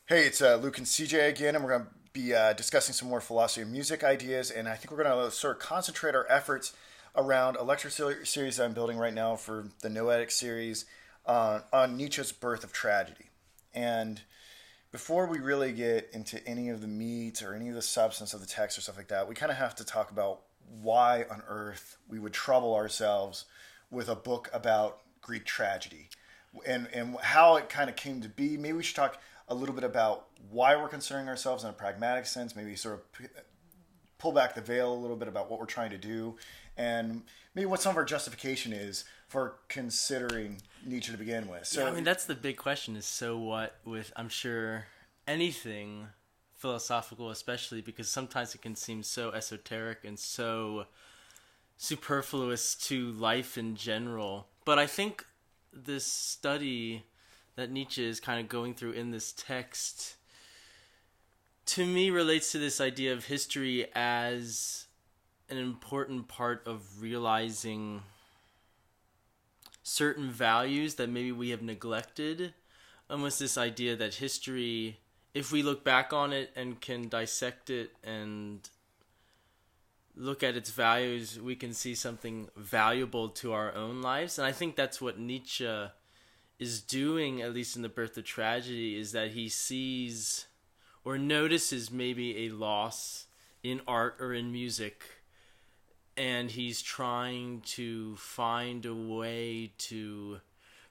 Hey, it's Luke and CJ again, and we're going to be discussing some more philosophy of music ideas. And I think we're going to sort of concentrate our efforts around a lecture series that I'm building right now for the Noetic series on Nietzsche's Birth of Tragedy. And before we really get into any of the meat or any of the substance of the text or stuff like that, we kind of have to talk about why on earth we would trouble ourselves with a book about Greek tragedy and how it kind of came to be. Maybe we should talk a little bit about why we're concerning ourselves in a pragmatic sense, maybe sort of pull back the veil a little bit about what we're trying to do, and maybe what some of our justification is for considering Nietzsche to begin with. So, Yeah, I mean, that's the big question is so what with, I'm sure, anything philosophical, especially because sometimes it can seem so esoteric and so superfluous to life in general. But I think this study that Nietzsche is kind of going through in this text, to me, relates to this idea of history as an important part of realizing certain values that maybe we have neglected. Almost this idea that history, if we look back on it and can dissect it and look at its values, we can see something valuable to our own lives. And I think that's what Nietzsche is doing, at least in The Birth of Tragedy, is that he sees or notices maybe a loss in art or in music, and he's trying to find a way to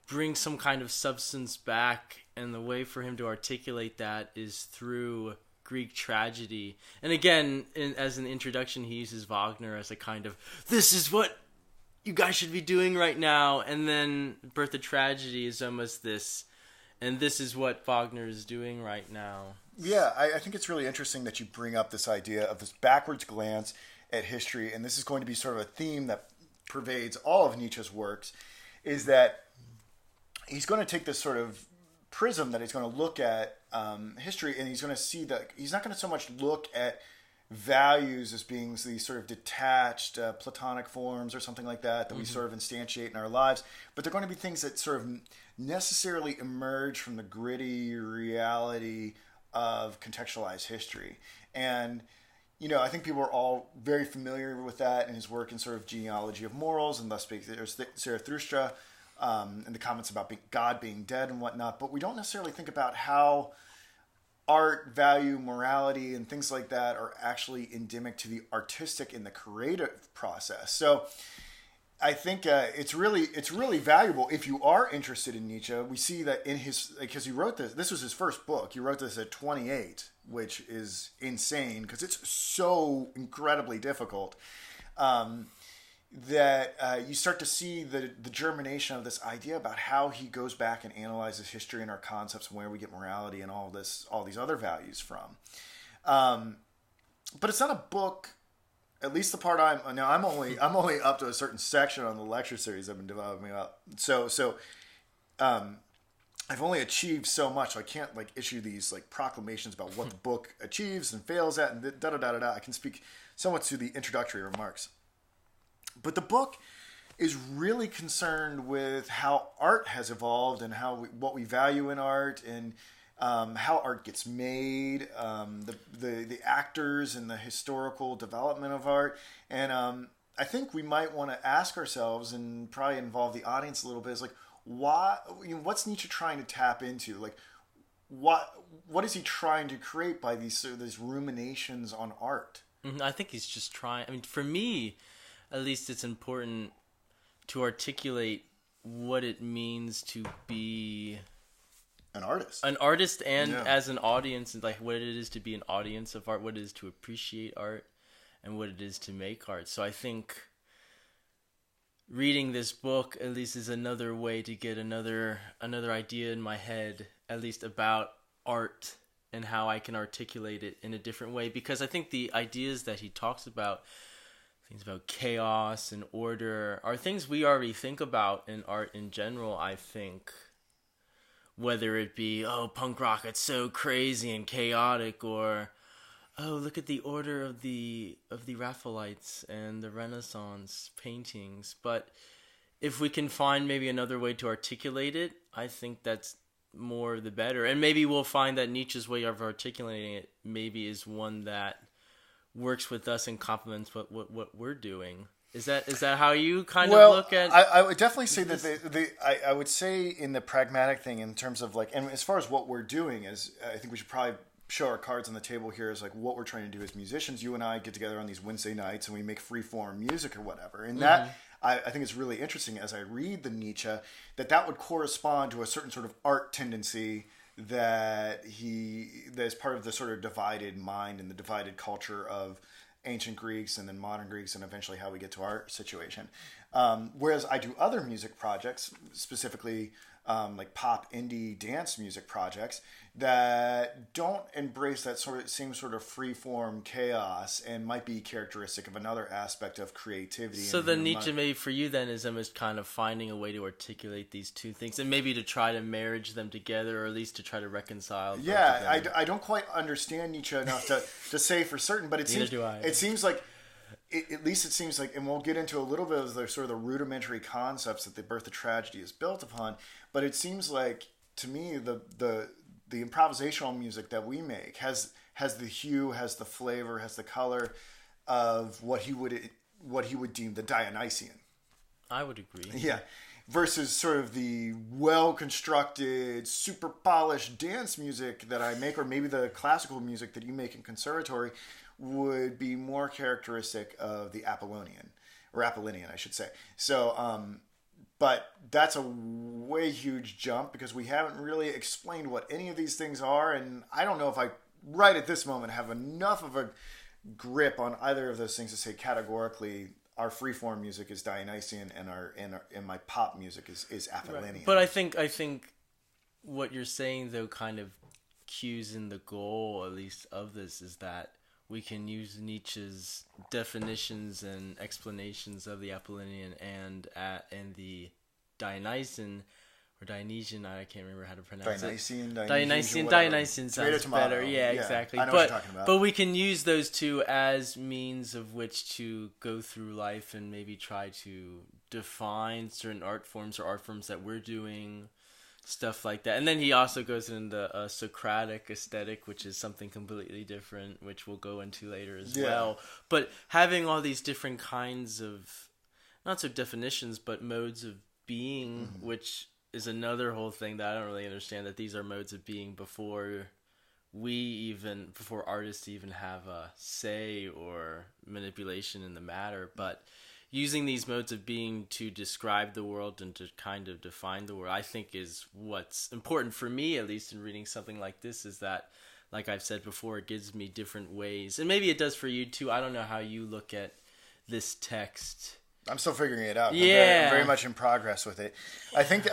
bring some kind of substance back, and the way for him to articulate that is through Greek tragedy. And again, as an introduction, he uses Wagner as a kind of, this is what you guys should be doing right now, and then Birth of Tragedy is almost this, and this is what Wagner is doing right now. yeah, I think it's really interesting that you bring up this idea of this backwards glance at history, and this is going to be sort of a theme that pervades all of Nietzsche's works, is that he's going to take this sort of prism that he's going to look at history, and he's going to see that he's not going to so much look at values as being these sort of detached platonic forms or something like that we sort of instantiate in our lives, but they're going to be things that sort of necessarily emerge from the gritty reality of contextualized history. And I think people are all very familiar with that in his work in sort of genealogy of morals, and thus there's Zarathustra, and the comments about God being dead and whatnot. But we don't necessarily think about how art, value, morality, and things like that are actually endemic to the artistic and the creative process. So I think it's really valuable if you are interested in Nietzsche. We see that in his, because he wrote this was his first book. He wrote this at 28, which is insane because it's so incredibly difficult. That you start to see the germination of this idea about how he goes back and analyzes history and our concepts and where we get morality and all these other values from. But it's not a book. At least the part I'm only up to a certain section on the lecture series I've been developing up. So I've only achieved so much. So I can't issue these proclamations about what the book achieves and fails at and da da da da da. I can speak somewhat to the introductory remarks. But the book is really concerned with how art has evolved and what we value in art, and how art gets made, the actors and the historical development of art. And I think we might want to ask ourselves, and probably involve the audience a little bit, is why? What's Nietzsche trying to tap into? What is he trying to create by these ruminations on art? I think he's just trying. I mean, for me, at least, it's important to articulate what it means to be An artist, and as an audience, and what it is to be an audience of art, what it is to appreciate art, and what it is to make art. So I think reading this book, at least, is another way to get another idea in my head, at least, about art and how I can articulate it in a different way. Because I think the ideas that he talks about, things about chaos and order, are things we already think about in art in general, I think. Whether it be, punk rock, it's so crazy and chaotic, or, look at the order of the Raphaelites and the Renaissance paintings. But if we can find maybe another way to articulate it, I think that's more the better. And maybe we'll find that Nietzsche's way of articulating it maybe is one that works with us and complements what we're doing. Is that how you kind of look at? I would definitely say that I would say in the pragmatic thing in terms of like, and as far as what we're doing is, I think we should probably show our cards on the table here as like what we're trying to do as musicians. You and I get together on these Wednesday nights and we make free form music or whatever. And that I think it's really interesting as I read the Nietzsche that would correspond to a certain sort of art tendency that is part of the sort of divided mind and the divided culture of ancient Greeks and then modern Greeks and eventually how we get to our situation. Whereas I do other music projects, specifically like pop, indie, dance music projects that don't embrace that same sort of free-form chaos and might be characteristic of another aspect of creativity. So the Nietzsche maybe for you then is almost kind of finding a way to articulate these two things and maybe to try to marriage them together or at least to try to reconcile. Yeah, I don't quite understand Nietzsche enough to say for certain, but it seems like, at least it seems like, and we'll get into a little bit of the sort of the rudimentary concepts that the Birth of Tragedy is built upon, but it seems like to me the improvisational music that we make has the hue, has the flavor, has the color of what he would deem the Dionysian. I would agree. Yeah. Versus sort of the well-constructed, super polished dance music that I make, or maybe the classical music that you make in conservatory, would be more characteristic of the Apollonian, or Apollinian, I should say. So, but that's a way huge jump because we haven't really explained what any of these things are, and I don't know if I, right at this moment, have enough of a grip on either of those things to say categorically our freeform music is Dionysian and my pop music is Apollinian. Right. But I think what you're saying though kind of cues in the goal, at least of this, is that we can use Nietzsche's definitions and explanations of the Apollinian and the Dionysian or Dionysian. I can't remember how to pronounce it. Dionysian sounds better. Yeah, exactly. I know what you're talking about. But we can use those two as means of which to go through life and maybe try to define certain art forms that we're doing. Stuff like that. And then he also goes into a Socratic aesthetic, which is something completely different, which we'll go into later as well. But having all these different kinds of, not so definitions, but modes of being, which is another whole thing that I don't really understand, that these are modes of being before artists even have a say or manipulation in the matter. But using these modes of being to describe the world and to kind of define the world, I think is what's important for me, at least in reading something like this, is that, like I've said before, it gives me different ways. And maybe it does for you too. I don't know how you look at this text. I'm still figuring it out. Yeah. I'm very much in progress with it. I think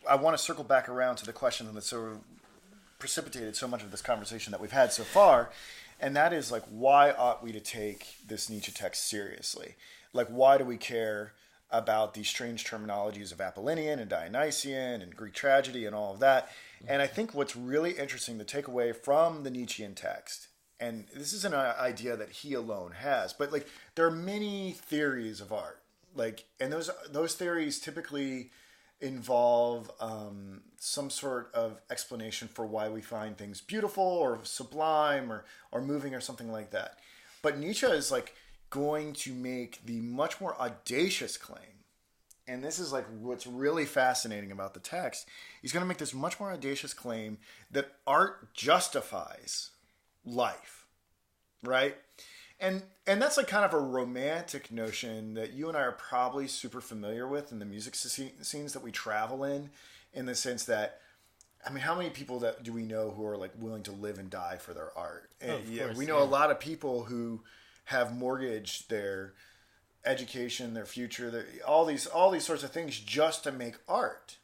I want to circle back around to the question that sort of precipitated so much of this conversation that we've had so far, and that is like, why ought we to take this Nietzsche text seriously? Like, why do we care about these strange terminologies of Apollinian and Dionysian and Greek tragedy and all of that? And I think what's really interesting to take away from the Nietzschean text, and this is an idea that he alone has, but like there are many theories of art, like, and those theories typically involve some sort of explanation for why we find things beautiful or sublime or moving or something like that. But Nietzsche is like going to make the much more audacious claim, and this is like what's really fascinating about the text. He's going to make this much more audacious claim that art justifies life, right? And that's like kind of a romantic notion that you and I are probably super familiar with in the music scenes that we travel in the sense that, I mean, how many people do we know who are like willing to live and die for their art? And we know a lot of people who have mortgaged their education, their future, all these sorts of things just to make art.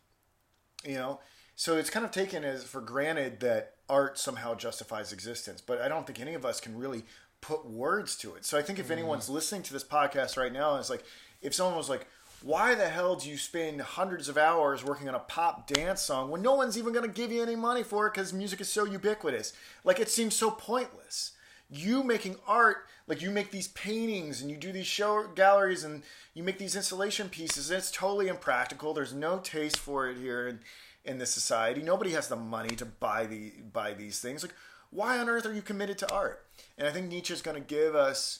You know, so it's kind of taken as for granted that art somehow justifies existence, but I don't think any of us can really put words to it. So I think if anyone's listening to this podcast right now, and it's like, if someone was like, why the hell do you spend hundreds of hours working on a pop dance song when no one's even going to give you any money for it because music is so ubiquitous? Like, it seems so pointless. You making art, like you make these paintings and you do these show galleries and you make these installation pieces, and it's totally impractical. There's no taste for it here. in this society. Nobody has the money to buy these things. Like, why on earth are you committed to art? And I think Nietzsche's going to give us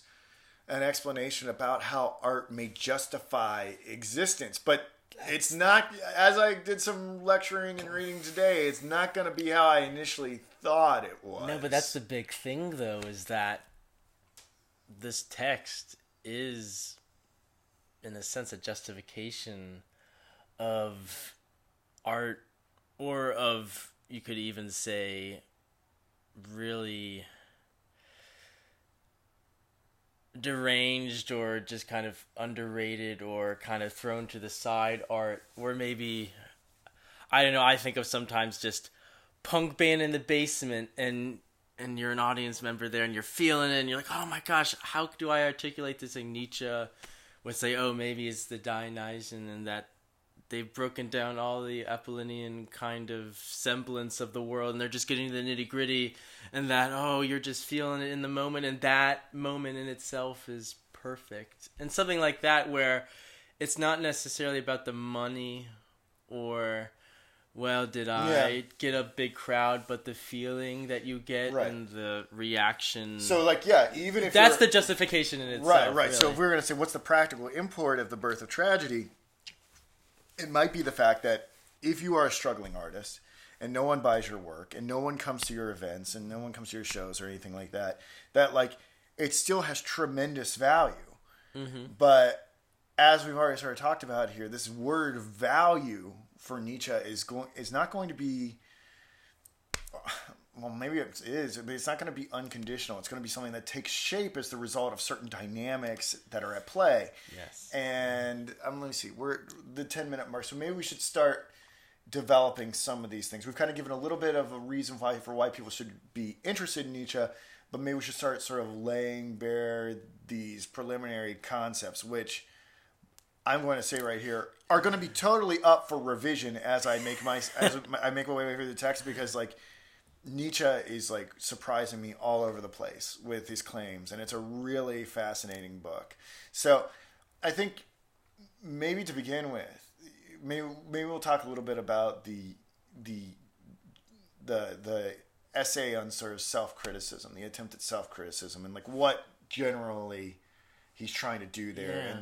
an explanation about how art may justify existence. But it's not, as I did some lecturing and reading today, it's not going to be how I initially thought it was. No, but that's the big thing, though, is that this text is, in a sense, a justification of art, or of, you could even say, really deranged or just kind of underrated or kind of thrown to the side art, or maybe, I don't know, I think of sometimes just punk band in the basement, and you're an audience member there and you're feeling it and you're like, oh my gosh, how do I articulate this? Like Nietzsche would say, oh, maybe it's the Dionysian, and that they've broken down all the Apollonian kind of semblance of the world, and they're just getting to the nitty gritty, and that, oh, you're just feeling it in the moment, and that moment in itself is perfect. And something like that, where it's not necessarily about the money or, well, did I get a big crowd, but the feeling that you get and the reaction. So, like, yeah, even if that's the justification in itself. Right. Really. So if we're going to say, what's the practical import of The Birth of Tragedy? It might be the fact that if you are a struggling artist and no one buys your work and no one comes to your events and no one comes to your shows or anything like that, that, like, it still has tremendous value. Mm-hmm. But as we've already sort of talked about here, this word value for Nietzsche is not going to be, well, maybe it is, but it's not going to be unconditional. It's going to be something that takes shape as the result of certain dynamics that are at play. Yes. And let me see, we're at the 10-minute mark, so maybe we should start developing some of these things. We've kind of given a little bit of a reason for why people should be interested in Nietzsche, but maybe we should start sort of laying bare these preliminary concepts, which I'm going to say right here are going to be totally up for revision as I make my way through the text, because, like, Nietzsche is, like, surprising me all over the place with his claims, and it's a really fascinating book. So I think maybe to begin with, maybe we'll talk a little bit about the essay on sort of self-criticism, the attempt at self-criticism, and, like, what generally he's trying to do there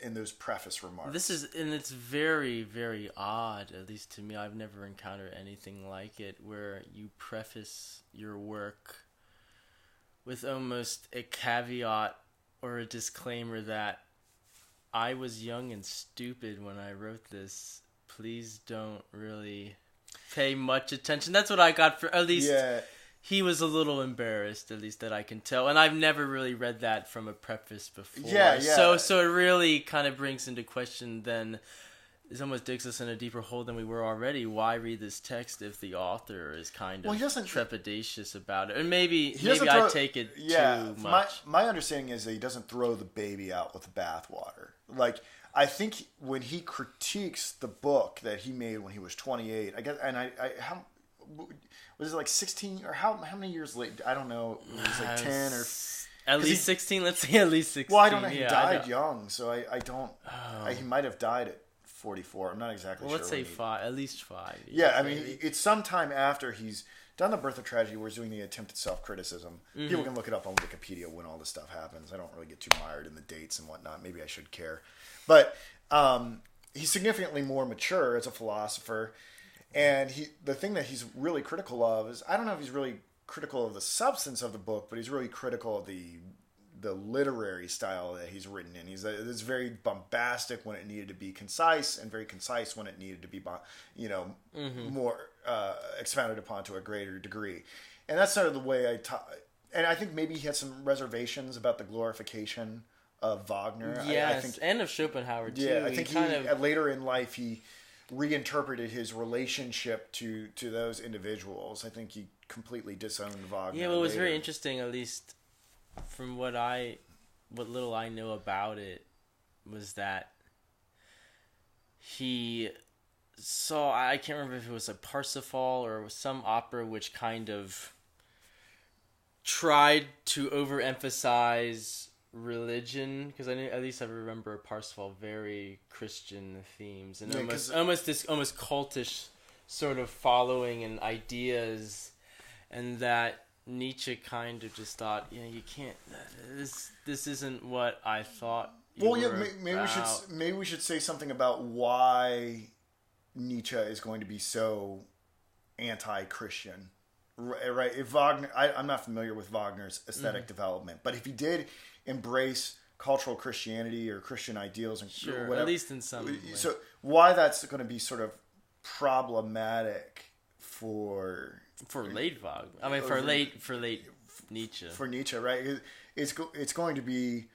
in those preface remarks. It's very, very odd, at least to me. I've never encountered anything like it, where you preface your work with almost a caveat or a disclaimer that I was young and stupid when I wrote this. Please don't really pay much attention. That's what I got for, at least. Yeah. He was a little embarrassed, at least that I can tell. And I've never really read that from a preface before. Yeah. So it really kind of brings into question, then, it almost digs us in a deeper hole than we were already. Why read this text if the author is kind of trepidatious about it? And maybe I take it too much. My understanding is that he doesn't throw the baby out with the bathwater. Like, I think when he critiques the book that he made when he was 28, I guess, and how was it, like 16 or how many years late? I don't know. It was like 10 or at least 16. Let's say at least 16. Well, I don't know. He died young, so I don't. He might have died at 44. I'm not exactly sure. Let's say 5. At least 5. Yeah, I mean, it's sometime after he's done The Birth of Tragedy, where he's doing the attempt at self-criticism. Mm-hmm. People can look it up on Wikipedia when all this stuff happens. I don't really get too mired in the dates and whatnot. Maybe I should care, but he's significantly more mature as a philosopher. And the thing that he's really critical of is, I don't know if he's really critical of the substance of the book, but he's really critical of the literary style that he's written in. It's very bombastic when it needed to be concise, and very concise when it needed to be, more expounded upon to a greater degree. And that's sort of the way and I think maybe he had some reservations about the glorification of Wagner. Yes, I think, and of Schopenhauer too. Yeah, I think later in life he reinterpreted his relationship to those individuals. I think he completely disowned Wagner. Yeah, well, it was very interesting, at least from what little I know about it, was that he saw, I can't remember if it was a Parsifal or some opera which kind of tried to overemphasize religion, because at least I remember Parsifal very Christian themes and Yeah, almost cultish sort of following and ideas, and that Nietzsche kind of just thought, you can't. This isn't what I thought. Maybe we should say something about why Nietzsche is going to be so anti-Christian, right? If Wagner, I'm not familiar with Wagner's aesthetic development, but if he did embrace cultural Christianity or Christian ideals and sure, whatever, at least in some way. So why that's going to be sort of problematic for late Wagner. I mean, for late Nietzsche. For Nietzsche, right? It's going to be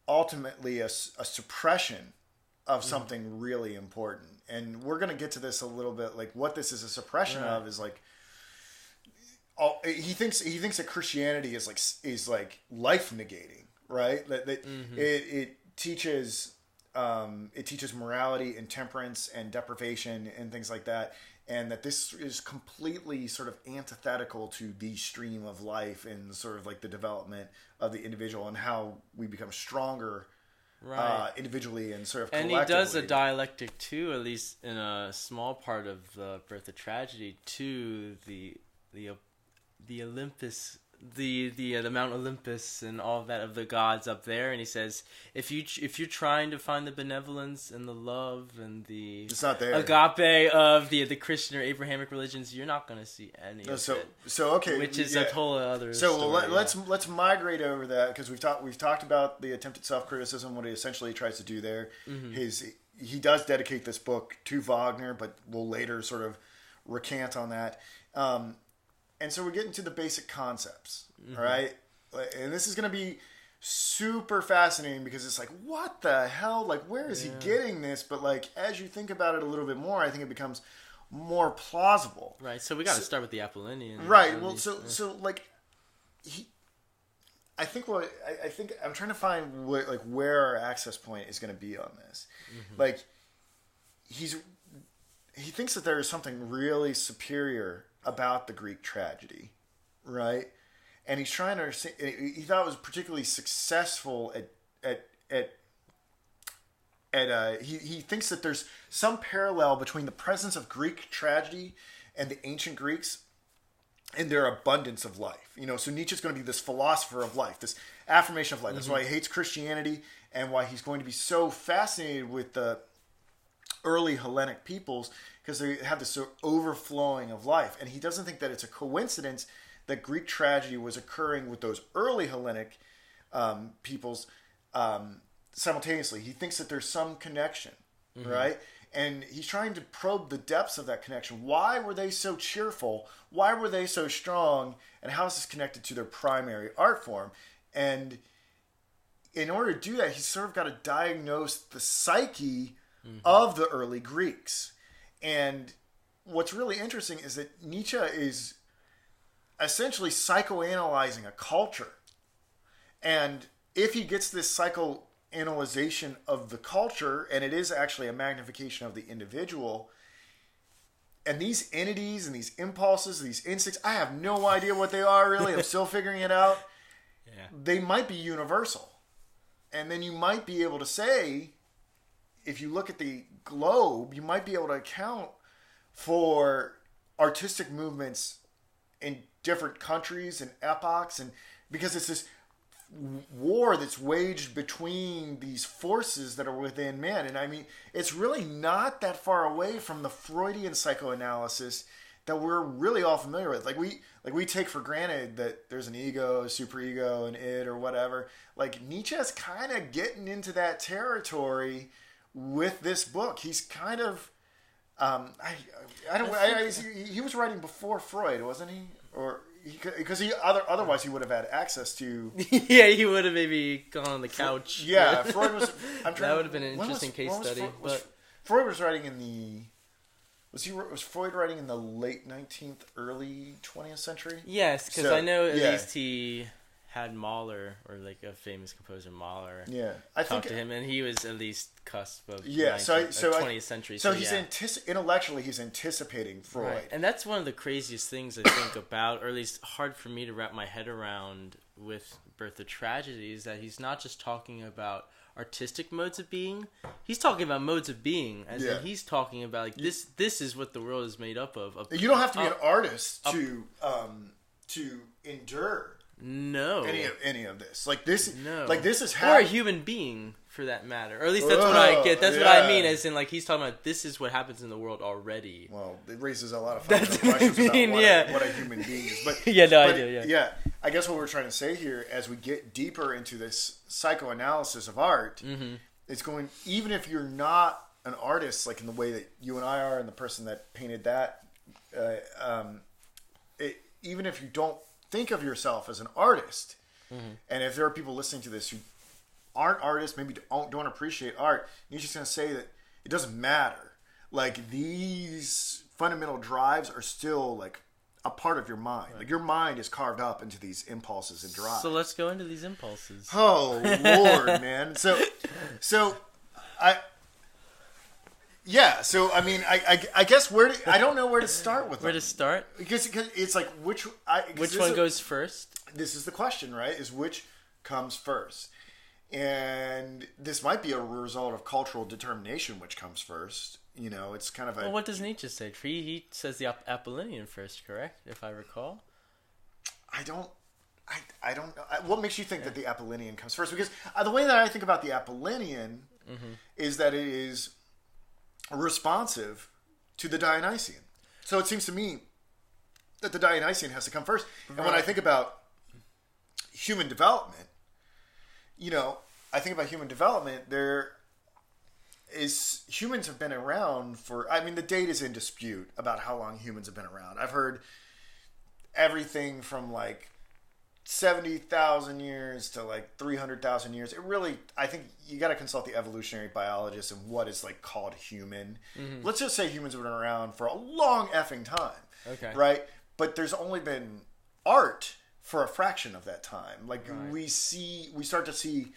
ultimately a suppression of something really important. And we're going to get to this a little bit, like what this is a suppression of is like, he thinks that Christianity is like life negating, right? That it teaches morality and temperance and deprivation and things like that, and that this is completely sort of antithetical to the stream of life and sort of like the development of the individual and how we become stronger. Right. Individually and sort of collectively. And he does a dialectic too, at least in a small part of the Birth of Tragedy, to the Olympus, the Mount Olympus and all of that of the gods up there, and he says, if you're trying to find the benevolence and the love and the it's not there. Agape of the Christian or Abrahamic religions, you're not going to see any of it. So okay, which is a whole other. So story, let's migrate over that, because we've talked about the attempted self-criticism, what he essentially tries to do there. He does dedicate this book to Wagner, but will later sort of recant on that. And so we're getting to the basic concepts, all right? And this is going to be super fascinating, because it's like, what the hell? Like, where is he getting this? But like, as you think about it a little bit more, I think it becomes more plausible. Right. So we got to start with the Apollinian. Right. Well, so like, I think I'm trying to find where our access point is going to be on this. Like, he thinks that there is something really superior about the Greek tragedy, right? And he's trying to. He thought it was particularly successful he thinks that there's some parallel between the presence of Greek tragedy and the ancient Greeks and their abundance of life. So Nietzsche's going to be this philosopher of life, this affirmation of life. That's why he hates Christianity, and why he's going to be so fascinated with the early Hellenic peoples, because they have this sort of overflowing of life. And he doesn't think that it's a coincidence that Greek tragedy was occurring with those early Hellenic peoples simultaneously. He thinks that there's some connection, right? And he's trying to probe the depths of that connection. Why were they so cheerful? Why were they so strong? And how is this connected to their primary art form? And in order to do that, he's sort of got to diagnose the psyche of the early Greeks. And what's really interesting is that Nietzsche is essentially psychoanalyzing a culture. And if he gets this psychoanalyzation of the culture, and it is actually a magnification of the individual, and these entities and these impulses, these instincts, I have no idea what they are really. I'm still figuring it out. They might be universal. And then you might be able to say, if you look at the globe, you might be able to account for artistic movements in different countries and epochs, and because it's this war that's waged between these forces that are within man. And I mean, it's really not that far away from the Freudian psychoanalysis that we're really all familiar with. Like we take for granted that there's an ego, a superego, an id, or whatever. Like, Nietzsche's kind of getting into that territory with this book. He's kind of he was writing before Freud, wasn't he? Or because otherwise he would have had access to. Yeah, he would have maybe gone on the couch. Yeah, Freud was. That would have been an interesting case study. Freud was writing in the. Was Freud writing in the late 19th, early 20th century? Yes, because I know at least he had Mahler, or like a famous composer Mahler, talk to him, and he was at least cusp of 20th century. So he's intellectually he's anticipating Freud, right. And that's one of the craziest things I think about, or at least hard for me to wrap my head around with Birth of Tragedy is that he's not just talking about artistic modes of being. He's talking about modes of being, as in he's talking about like this. This is what the world is made up of. You don't have to be an artist to endure any of this. Like this, like this is how, or a human being for that matter, or at least that's what I get. That's what I mean, as in like he's talking about this is what happens in the world already. Well, it raises a lot of questions about what a human being is. But I do. Yeah, I guess what we're trying to say here, as we get deeper into this psychoanalysis of art, it's going, even if you're not an artist, like in the way that you and I are, and the person that painted that, even if you don't think of yourself as an artist, and if there are people listening to this who aren't artists, maybe don't appreciate art, Nietzsche's going to say that it doesn't matter. Like, these fundamental drives are still like a part of your mind. Right. Like, your mind is carved up into these impulses and drives. So let's go into these impulses. Oh Lord, man. So I mean, I guess I don't know where to start with. Where to start? Because it's like which one goes first? This is the question, right? Is which comes first? And this might be a result of cultural determination, which comes first. You know, it's kind of a... Well, what does Nietzsche say? He says the Apollinian first, correct? If I recall. I don't know. What makes you think that the Apollinian comes first? Because the way that I think about the Apollinian is that it is responsive to the Dionysian. So it seems to me that the Dionysian has to come first. Right. And when I think about human development, you know, I think about human development, humans have been around for, I mean, the date is in dispute about how long humans have been around. I've heard everything from like 70,000 years to like 300,000 years. It really, I think you got to consult the evolutionary biologists and what is like called human. Let's just say humans have been around for a long effing time. Okay. Right? But there's only been art for a fraction of that time. Like, right. we start to see,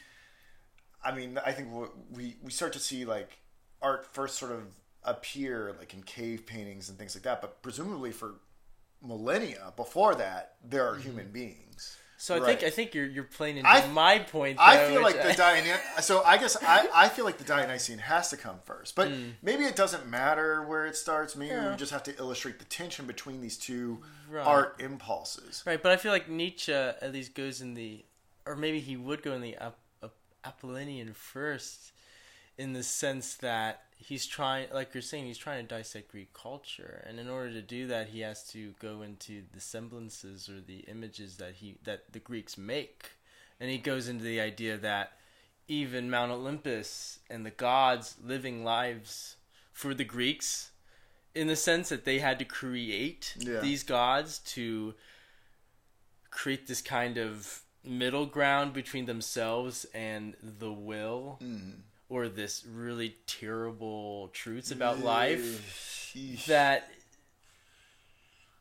I mean, I think we start to see like art first sort of appear like in cave paintings and things like that. But presumably for millennia before that, there are human beings. So I think you're playing into my point. Though, I feel like so I guess I feel like the Dionysian has to come first, but maybe it doesn't matter where it starts. Maybe we just have to illustrate the tension between these two art impulses. Right, but I feel like Nietzsche at least goes in the, or maybe he would go in the Apollinian first, in the sense that he's trying, like you're saying, he's trying to dissect Greek culture, and in order to do that, he has to go into the semblances or the images that the Greeks make, and he goes into the idea that even Mount Olympus and the gods living lives for the Greeks, in the sense that they had to create these gods to create this kind of middle ground between themselves and the will. Or this really terrible truths about life that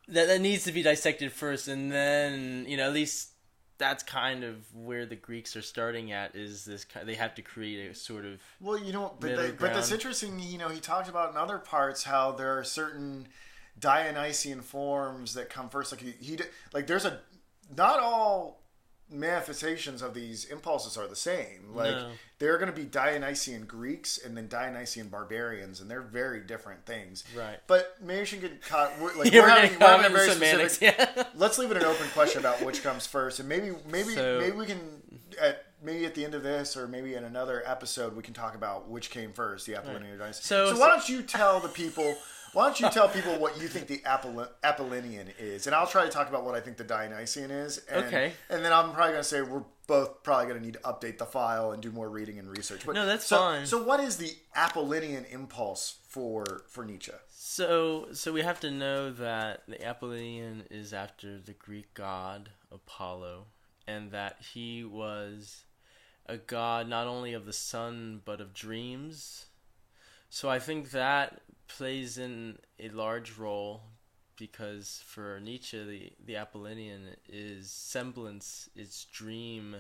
needs to be dissected first, and then, you know, at least that's kind of where the Greeks are starting at, is this, they have to create a sort of but that's interesting. You know, he talked about in other parts how there are certain Dionysian forms that come first. Like he there's not all manifestations of these impulses are the same. Like, there are going to be Dionysian Greeks and then Dionysian barbarians, and they're very different things. Right. But maybe we should get caught. We're having a very specific. Let's leave it an open question about which comes first, and maybe we can maybe at the end of this, or maybe in another episode, we can talk about which came first, the Apollinian or Dionysian. So why don't you tell the people? Why don't you tell people what you think the Apollinian is? And I'll try to talk about what I think the Dionysian is. And, okay. And then I'm probably going to say we're both probably going to need to update the file and do more reading and research. But, no, that's fine. So what is the Apollinian impulse for Nietzsche? So we have to know that the Apollinian is after the Greek god Apollo, and that he was a god not only of the sun but of dreams. So I think that plays in a large role, because for Nietzsche the Apollinian is semblance, its dream,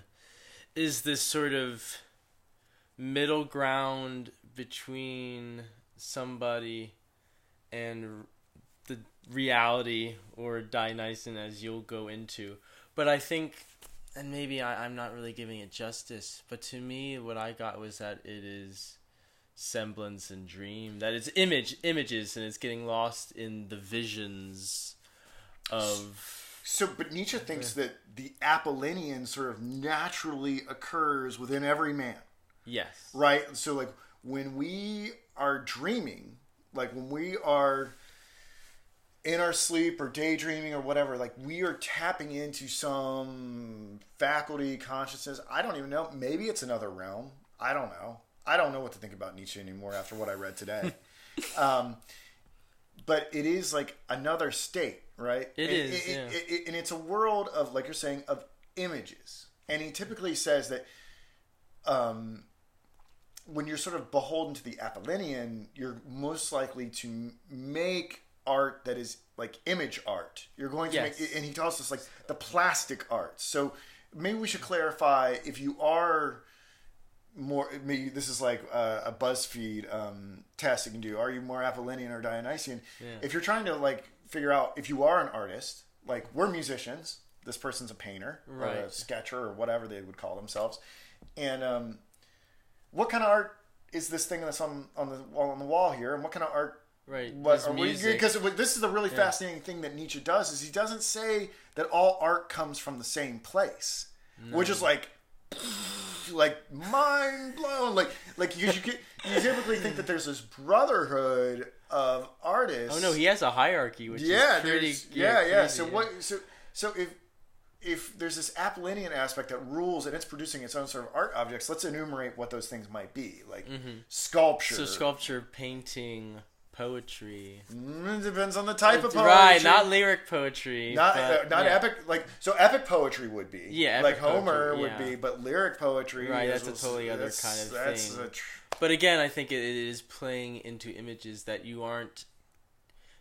is this sort of middle ground between somebody and the reality, or Dionysian, as you'll go into. But I think and maybe I'm not really giving it justice, but to me, what I got was that it is semblance and dream, that it's images, and it's getting lost in the visions of... But Nietzsche thinks that the Apollinian sort of naturally occurs within every man. Yes. Right? So, like, when we are dreaming, like, when we are in our sleep or daydreaming or whatever, like, we are tapping into some faculty, consciousness. I don't even know. Maybe it's another realm. I don't know. I don't know what to think about Nietzsche anymore after what I read today. But it is like another state, right? It is, yeah. And it's a world of, like you're saying, of images. And he typically says that when you're sort of beholden to the Apollinian, you're most likely to make art that is like image art. You're going to make, and he tells us like the plastic arts. So maybe we should clarify if you are more, maybe this is like a BuzzFeed test you can do. Are you more Apollinian or Dionysian? Yeah. If you're trying to like figure out if you are an artist, like we're musicians, this person's a painter or a sketcher or whatever they would call themselves. And what kind of art is this thing that's on the wall here? And what kind of art? Right. Because this is the really fascinating thing that Nietzsche does is he doesn't say that all art comes from the same place, which is like mind blown. Like you typically think that there's this brotherhood of artists. Oh no, he has a hierarchy, which is pretty. Crazy, So if there's this Apollinian aspect that rules and it's producing its own sort of art objects, let's enumerate what those things might be. Like sculpture. So sculpture, painting, poetry. It depends on the type of poetry. Right, not lyric poetry. Not epic. So epic poetry would be. Yeah, like Homer would be, but lyric poetry. Right, that's a totally other kind of thing. But But again, I think it is playing into images that you aren't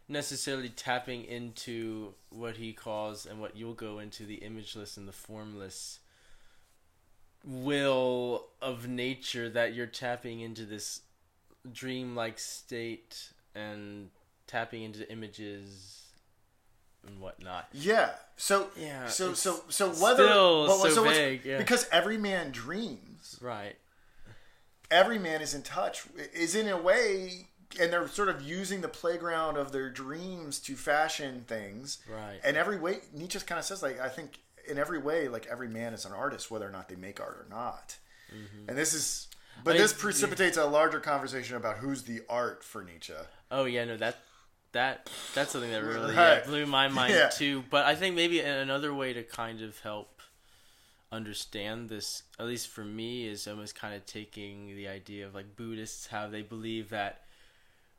necessarily tapping into what he calls, and what you'll go into, the imageless and the formless will of nature, that you're tapping into this dreamlike state and tapping into images and whatnot. Yeah. So whether still so vague, because every man dreams. Right. Every man is in touch, is in a way, and they're sort of using the playground of their dreams to fashion things. Right. And every way, Nietzsche kind of says, like, I think in every way, like every man is an artist, whether or not they make art or not. Mm-hmm. And this precipitates a larger conversation about who's the art for Nietzsche. Oh yeah, no, that's something that really blew my mind too. But I think maybe another way to kind of help understand this, at least for me, is almost kind of taking the idea of like Buddhists, how they believe that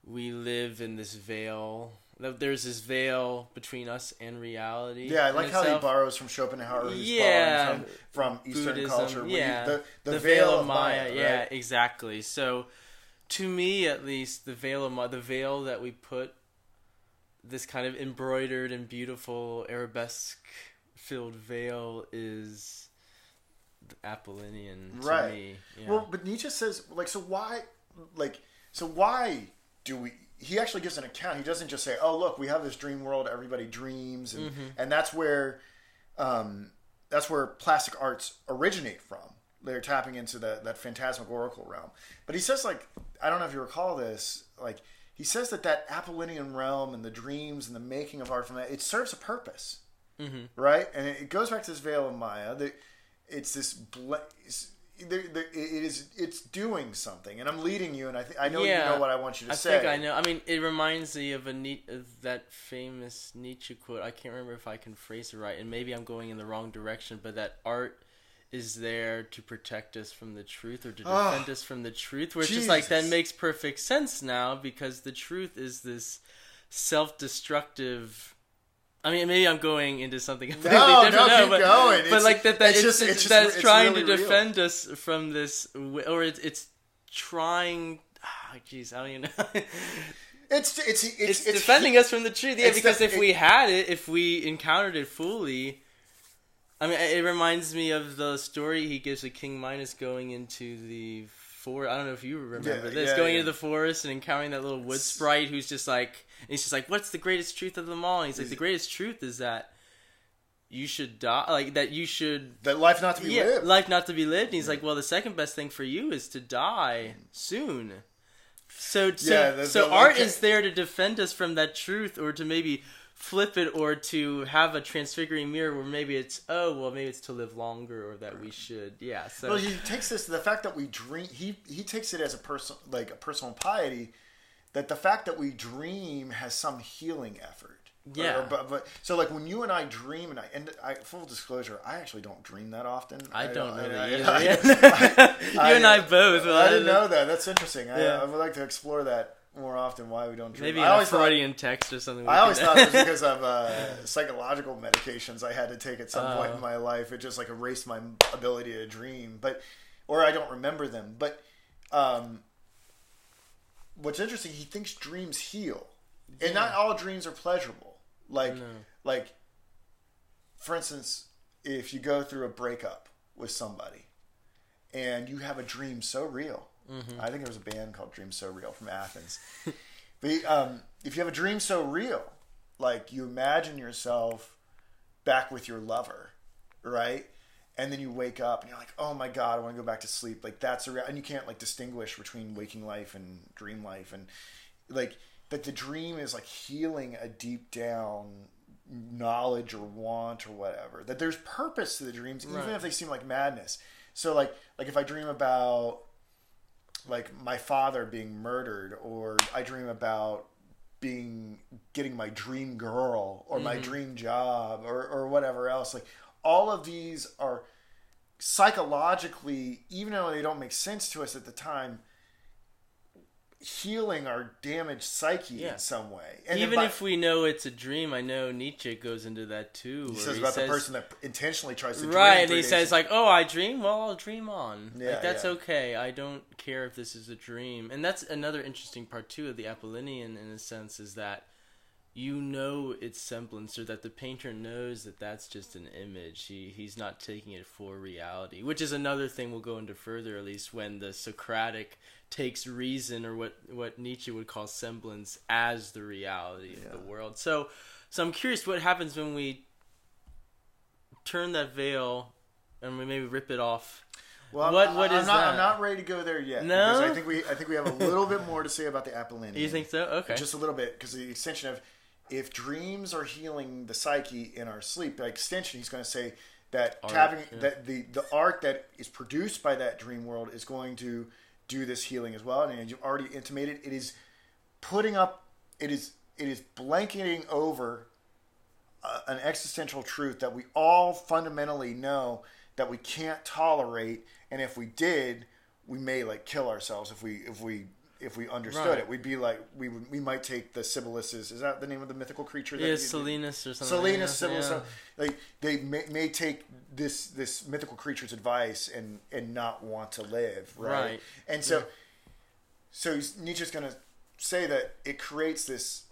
we live in this veil. There's this veil between us and reality. Yeah, I like how he borrows from Schopenhauer. Borrowing from Eastern Buddhism, culture. Yeah, the veil of Maya. Right? Yeah, exactly. So, to me, at least, the veil of Maya, the veil that we put, this kind of embroidered and beautiful arabesque-filled veil, is Apollinian to me. Yeah. Well, but Nietzsche says, like, so why do we? He actually gives an account. He doesn't just say, "Oh, look, we have this dream world. Everybody dreams," and that's where plastic arts originate from. They're tapping into that phantasmagorical realm. But he says, like, I don't know if you recall this, like, he says that Apollinian realm and the dreams and the making of art from that, it serves a purpose, right? And it goes back to this veil of Maya. It's this. It's doing something, and I'm leading you, and I know you know what I want you to say. I think I know. I mean, it reminds me of that famous Nietzsche quote. I can't remember if I can phrase it right, and maybe I'm going in the wrong direction, but that art is there to protect us from the truth, or to defend us from the truth, where it's just like, that makes perfect sense now, because the truth is this self-destructive... I mean, maybe I'm going into something completely different. Keep going. But like it's trying to defend us from this, or it's trying. Jeez, I don't even know. It's defending us from the truth. Yeah, because if we had it, if we encountered it fully, I mean, it reminds me of the story he gives of King Midas going into the forest. I don't know if you remember this. Going into the forest and encountering that little wood sprite who's just like, and he's just like, what's the greatest truth of them all? And he's like, the greatest truth is that you should die, like that life not to be lived. Life not to be lived. And he's like, well, the second best thing for you is to die soon. So art is there to defend us from that truth, or to maybe flip it, or to have a transfiguring mirror where maybe it's maybe it's to live longer, or that we should So well, he takes this, the fact that we dream. He takes it as a personal piety, that the fact that we dream has some healing effort. Yeah. But so like when you and I dream, and I full disclosure, I actually don't dream that often. I don't know that either. You and I both. I didn't know that. That's interesting. I would like to explore that more often, why we don't dream. Maybe a Freudian text or something. I always thought it was because of psychological medications I had to take at some point in my life. It just like erased my ability to dream, or I don't remember them. But what's interesting, he thinks dreams heal, and not all dreams are pleasurable. Like, for instance, if you go through a breakup with somebody, and you have a dream so real. Mm-hmm. I think there was a band called Dream So Real from Athens. But if you have a dream so real, like you imagine yourself back with your lover, right? And then you wake up and you're like, oh my God, I want to go back to sleep. Like that's and you can't like distinguish between waking life and dream life, and like that the dream is like healing a deep down knowledge or want or whatever. That there's purpose to the dreams, even if they seem like madness. So like if I dream about like my father being murdered, or I dream about getting my dream girl, or my dream job, or whatever else, like all of these are psychologically, even though they don't make sense to us at the time, healing our damaged psyche in some way. And even if we know it's a dream, I know Nietzsche goes into that too. He says the person that intentionally tries to dream. Right, and he says like, oh, I dream? Well, I'll dream on. Yeah, like, that's okay. I don't care if this is a dream. And that's another interesting part too of the Apollinian, in a sense, is that you know its semblance, or that the painter knows that that's just an image. He's not taking it for reality, which is another thing we'll go into further, at least when the Socratic takes reason, or what Nietzsche would call semblance, as the reality of the world. So I'm curious what happens when we turn that veil and we maybe rip it off. Well, what is that? I'm not ready to go there yet. No? Because I think we have a little bit more to say about the Apollinian. You think so? Okay. Just a little bit, because the extension of, if dreams are healing the psyche in our sleep, by extension, he's going to say that that the art that is produced by that dream world is going to do this healing as well. And you've already intimated, it is blanketing over an existential truth that we all fundamentally know that we can't tolerate, and if we did, we may like kill ourselves if we understood it. We'd be like, we might take the Sibyllus's, is that the name of the mythical creature? Silenus or something. Silenus, Sibylus. Yeah. Like they may take this mythical creature's advice and not want to live, right? And so Nietzsche's going to say that it creates this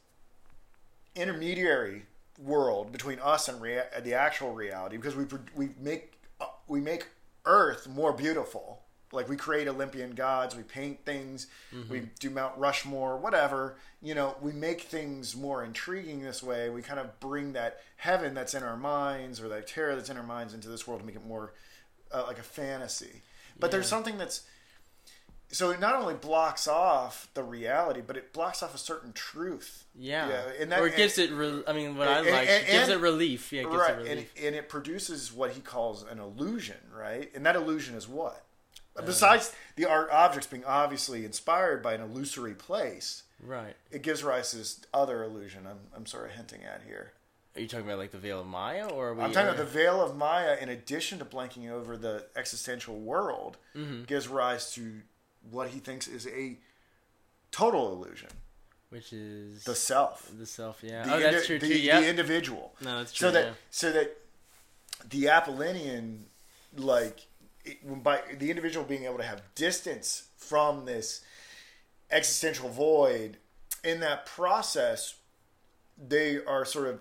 intermediary world between us and the actual reality, because we make Earth more beautiful. Like we create Olympian gods, we paint things, we do Mount Rushmore, whatever. We make things more intriguing this way. We kind of bring that heaven that's in our minds, or that terror that's in our minds, into this world to make it more like a fantasy. But there's something so it not only blocks off the reality, but it blocks off a certain truth. Yeah. Or it gives it, it gives it relief. Yeah, it gives it relief. And it produces what he calls an illusion, right? And that illusion is what? Besides the art objects being obviously inspired by an illusory place, right? It gives rise to this other illusion I'm sort of hinting at here. Are you talking about like the Veil of Maya, or I'm talking about the Veil of Maya? In addition to blanking over the existential world, gives rise to what he thinks is a total illusion, which is the self. The self, yeah. That's true too. The individual. No, that's true. So that the Apollinian, like, by the individual being able to have distance from this existential void, in that process, they are sort of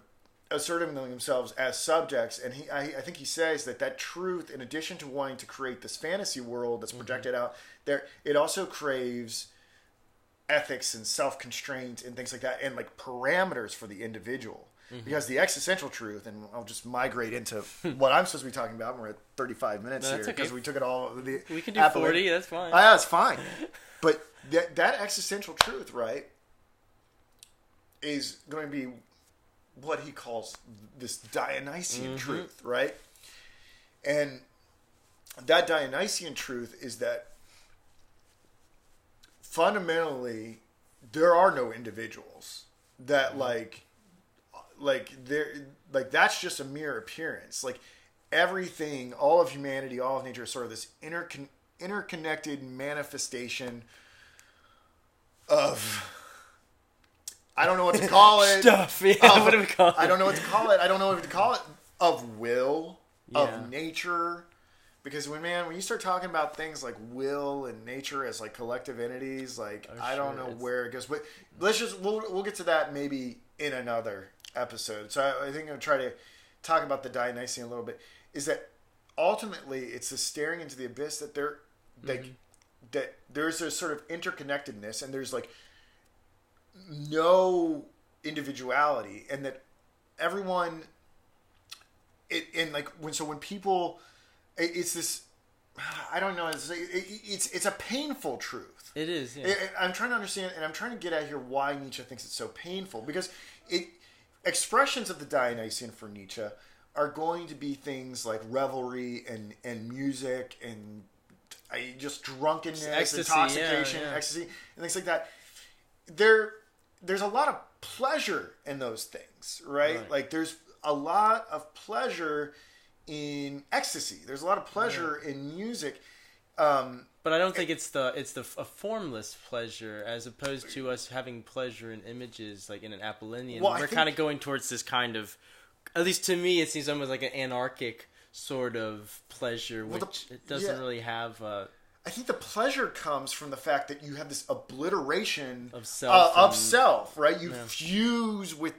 asserting themselves as subjects. And I think he says that truth, in addition to wanting to create this fantasy world that's projected out there, it also craves ethics and self-constraint and things like that, and like parameters for the individual. because the existential truth, and I'll just migrate into what I'm supposed to be talking about. We're at 35 minutes here because we took it all. We can do 40. That's fine. Yeah, it's fine. But that existential truth, right, is going to be what he calls this Dionysian truth, right? And that Dionysian truth is that fundamentally there are no individuals that like that's just a mere appearance. Like everything, all of humanity, all of nature is sort of this interconnected manifestation of, I don't know what to call it. Stuff, yeah. What do we call it? I don't know what to call it. I don't know what to call it. Of will, of nature. Because when you start talking about things like will and nature as like collective entities, like I don't know where it goes. But we'll get to that maybe in another episode. So I think I'm going to try to talk about the Dionysian a little bit. Is that ultimately it's the staring into the abyss that that there's a sort of interconnectedness and there's like no individuality, and that everyone when people, it's this, I don't know, it's a painful truth. It is. Yeah. I'm trying to understand, and I'm trying to get at here why Nietzsche thinks it's so painful, because expressions of the Dionysian for Nietzsche are going to be things like revelry and music and just drunkenness, ecstasy, intoxication, ecstasy, and things like that. There's a lot of pleasure in those things, right? Like there's a lot of pleasure in ecstasy. There's a lot of pleasure in music. But I don't think it's a formless pleasure as opposed to us having pleasure in images like in an Apollinian. Well, we're kind of going towards this kind of, at least to me, it seems almost like an anarchic sort of pleasure, which it doesn't really have. I think the pleasure comes from the fact that you have this obliteration of self, right? You fuse with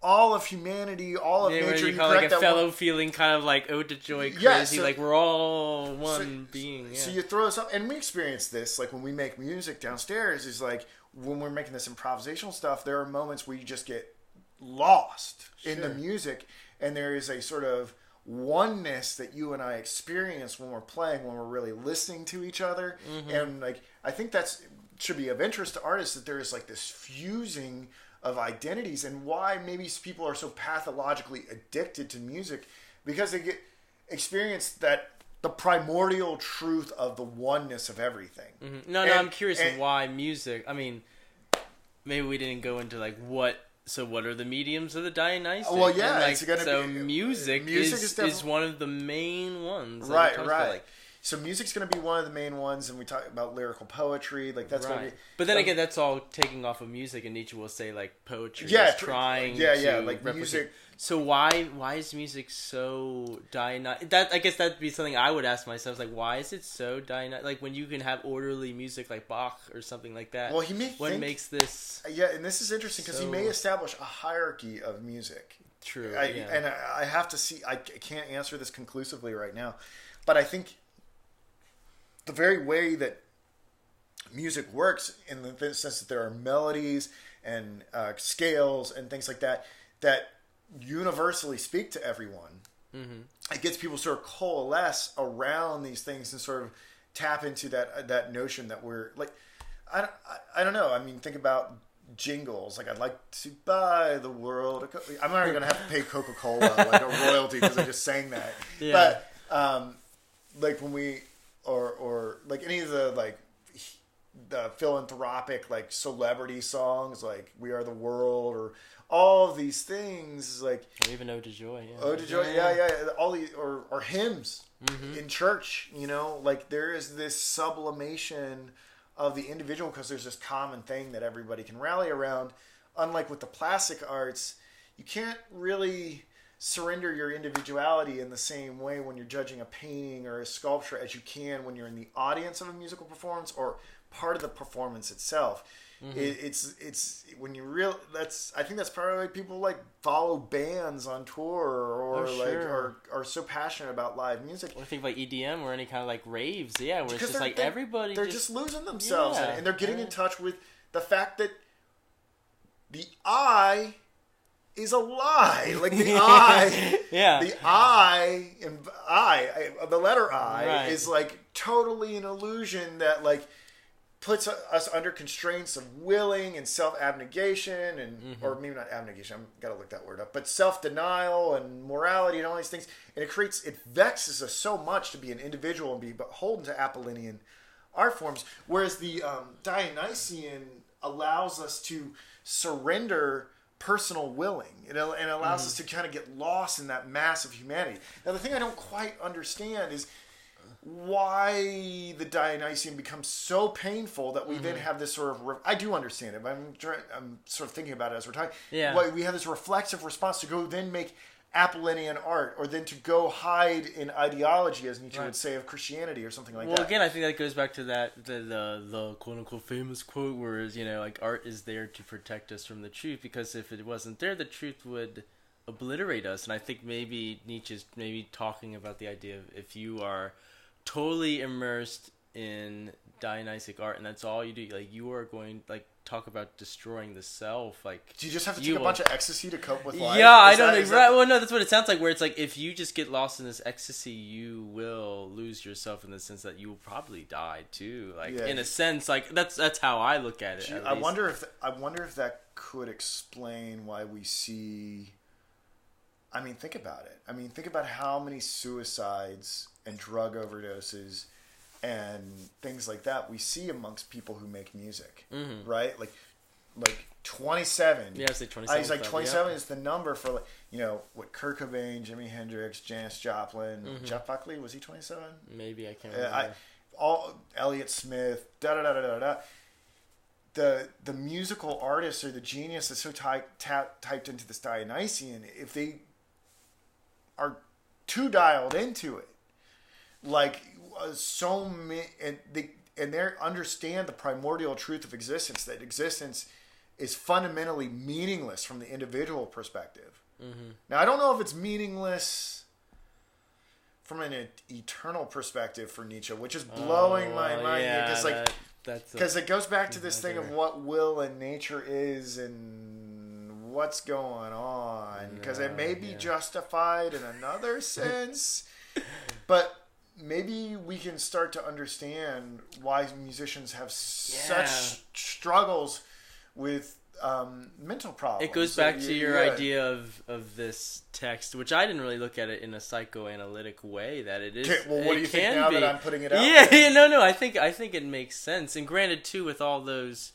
all of humanity, all of nature. You call like a fellow feeling, kind of like ode to joy, crazy. So, like we're all one being. Yeah. So you throw us up, and we experience this. Like when we make music downstairs, is like when we're making this improvisational stuff. There are moments where you just get lost in the music, and there is a sort of oneness that you and I experience when we're playing, when we're really listening to each other. And like I think that's should be of interest to artists, that there is like this fusing of identities, and why maybe people are so pathologically addicted to music, because they experience that the primordial truth of the oneness of everything. No, I'm curious why music. I mean, maybe we didn't go into like what. So what are the mediums of the Dionysian? Well, yeah, like, it's gonna be music is one of the main ones. Right. Like, so music's going to be one of the main ones, and we talk about lyrical poetry, like that's going to be. But then again, that's all taking off of music, and Nietzsche will say like poetry is trying to like replicate. Music. So why is music so Dionysian? That I guess that'd be something I would ask myself, like why is it so Dionysian? Like when you can have orderly music like Bach or something like that. Well, makes this? Yeah, and this is interesting because he may establish a hierarchy of music. True. And I have to see. I can't answer this conclusively right now, but I think the very way that music works, in the sense that there are melodies and scales and things like that universally speak to everyone. It gets people sort of coalesce around these things and sort of tap into that notion that we're like, I don't know. I mean, think about jingles. Like, I'd like to buy the world. I'm not even going to have to pay Coca-Cola like a royalty because I just sang that. Yeah. But like when we or like any of the the philanthropic like celebrity songs like "We Are the World" or all of these things, like or even "Ode to Joy," "Ode to Joy," yeah. All these or hymns in church, like there is this sublimation of the individual because there's this common thing that everybody can rally around. Unlike with the plastic arts, you can't really surrender your individuality in the same way when you're judging a painting or a sculpture as you can when you're in the audience of a musical performance or part of the performance itself. It's when you I think that's probably why people like follow bands on tour or are so passionate about live music. Or think like EDM or any kind of like raves, where it's just like everybody they're just losing themselves and they're getting in touch with the fact that the eye is a lie. Like the I, the I, and the letter I is like totally an illusion that like puts us under constraints of willing and self-abnegation and, or maybe not abnegation, I've got to look that word up, but self-denial and morality and all these things. And it vexes us so much to be an individual and be beholden to Apollonian art forms. Whereas the Dionysian allows us to surrender personal willing, and allows us to kind of get lost in that mass of humanity. Now, the thing I don't quite understand is why the Dionysian becomes so painful that we then have this sort of... I do understand it, but I'm sort of thinking about it as we're talking. Yeah. Why we have this reflexive response to go then make Apollonian art, or then to go hide in ideology, as Nietzsche would say, of Christianity or something like that. Well, again, I think that goes back to the quote-unquote famous quote where, like, art is there to protect us from the truth, because if it wasn't there, the truth would obliterate us. And I think maybe Nietzsche's talking about the idea of if you are totally immersed in Dionysic art and that's all you do, like, you are going, like, talk about destroying the self. Like, do you just have to take a bunch of ecstasy to cope with life? Yeah, I don't know. Right? Well, no, that's what it sounds like, where it's like if you just get lost in this ecstasy, you will lose yourself, in the sense that you will probably die too. Like, in a sense, like that's how I look at it. I wonder if that could explain why we see... I mean, think about it. I mean, think about how many suicides and drug overdoses and things like that we see amongst people who make music, right? Like 27. Yeah, I say 27. He's like 27 is the number for, like, what Kurt Cobain, Jimi Hendrix, Janis Joplin, Jeff Buckley, was he 27? Maybe, I can't remember. Elliott Smith, The musical artists or the genius that's so typed into this Dionysian, if they are too dialed into it, like so many, and they understand the primordial truth of existence, that existence is fundamentally meaningless from the individual perspective. Now, I don't know if it's meaningless from an eternal perspective for Nietzsche, which is blowing my mind, because it goes back to this thing of what will and nature is and what's going on, because it may be justified in another sense, but maybe we can start to understand why musicians have such struggles with mental problems. It goes back to your idea of this text, which I didn't really look at it in a psychoanalytic way. That it is. Well, what do you think now that I'm putting it out? No. I think it makes sense. And granted, too, with all those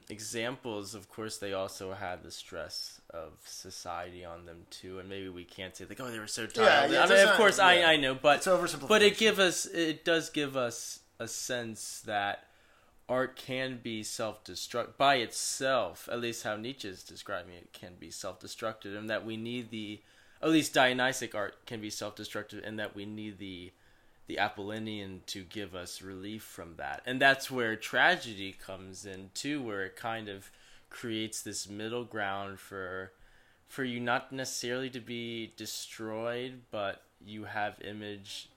examples, of course, they also had the stress of society on them too. And maybe we can't say like, oh, they were so tired. I mean, of course, I know, but it's oversimplification. But it does give us a sense that art can be self-destruct by itself, at least how Nietzsche is describing it, can be self-destructive, and that we need at least Dionysic art can be self-destructive, and that we need the Apollonian to give us relief from that. And that's where tragedy comes in too, where it kind of creates this middle ground for you not necessarily to be destroyed, but you have image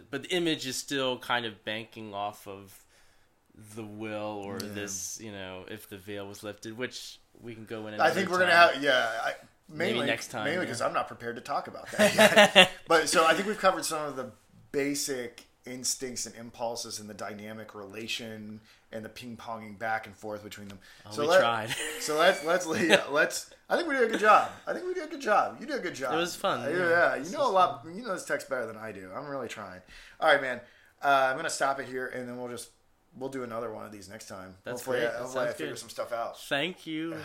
but the image is still kind of banking off of the will, or this, if the veil was lifted, which we can go in. I think we're going to have, maybe next time. Mainly because I'm not prepared to talk about that yet. But so I think we've covered some of the basic instincts and impulses and the dynamic relation and the ping-ponging back and forth between them. We tried. So let's. I think we did a good job. You did a good job. It was fun. You know a lot. You know this text better than I do. I'm really trying. All right, man. I'm going to stop it here, and then we'll do another one of these next time. That's hopefully great. I figure some stuff out. Thank you.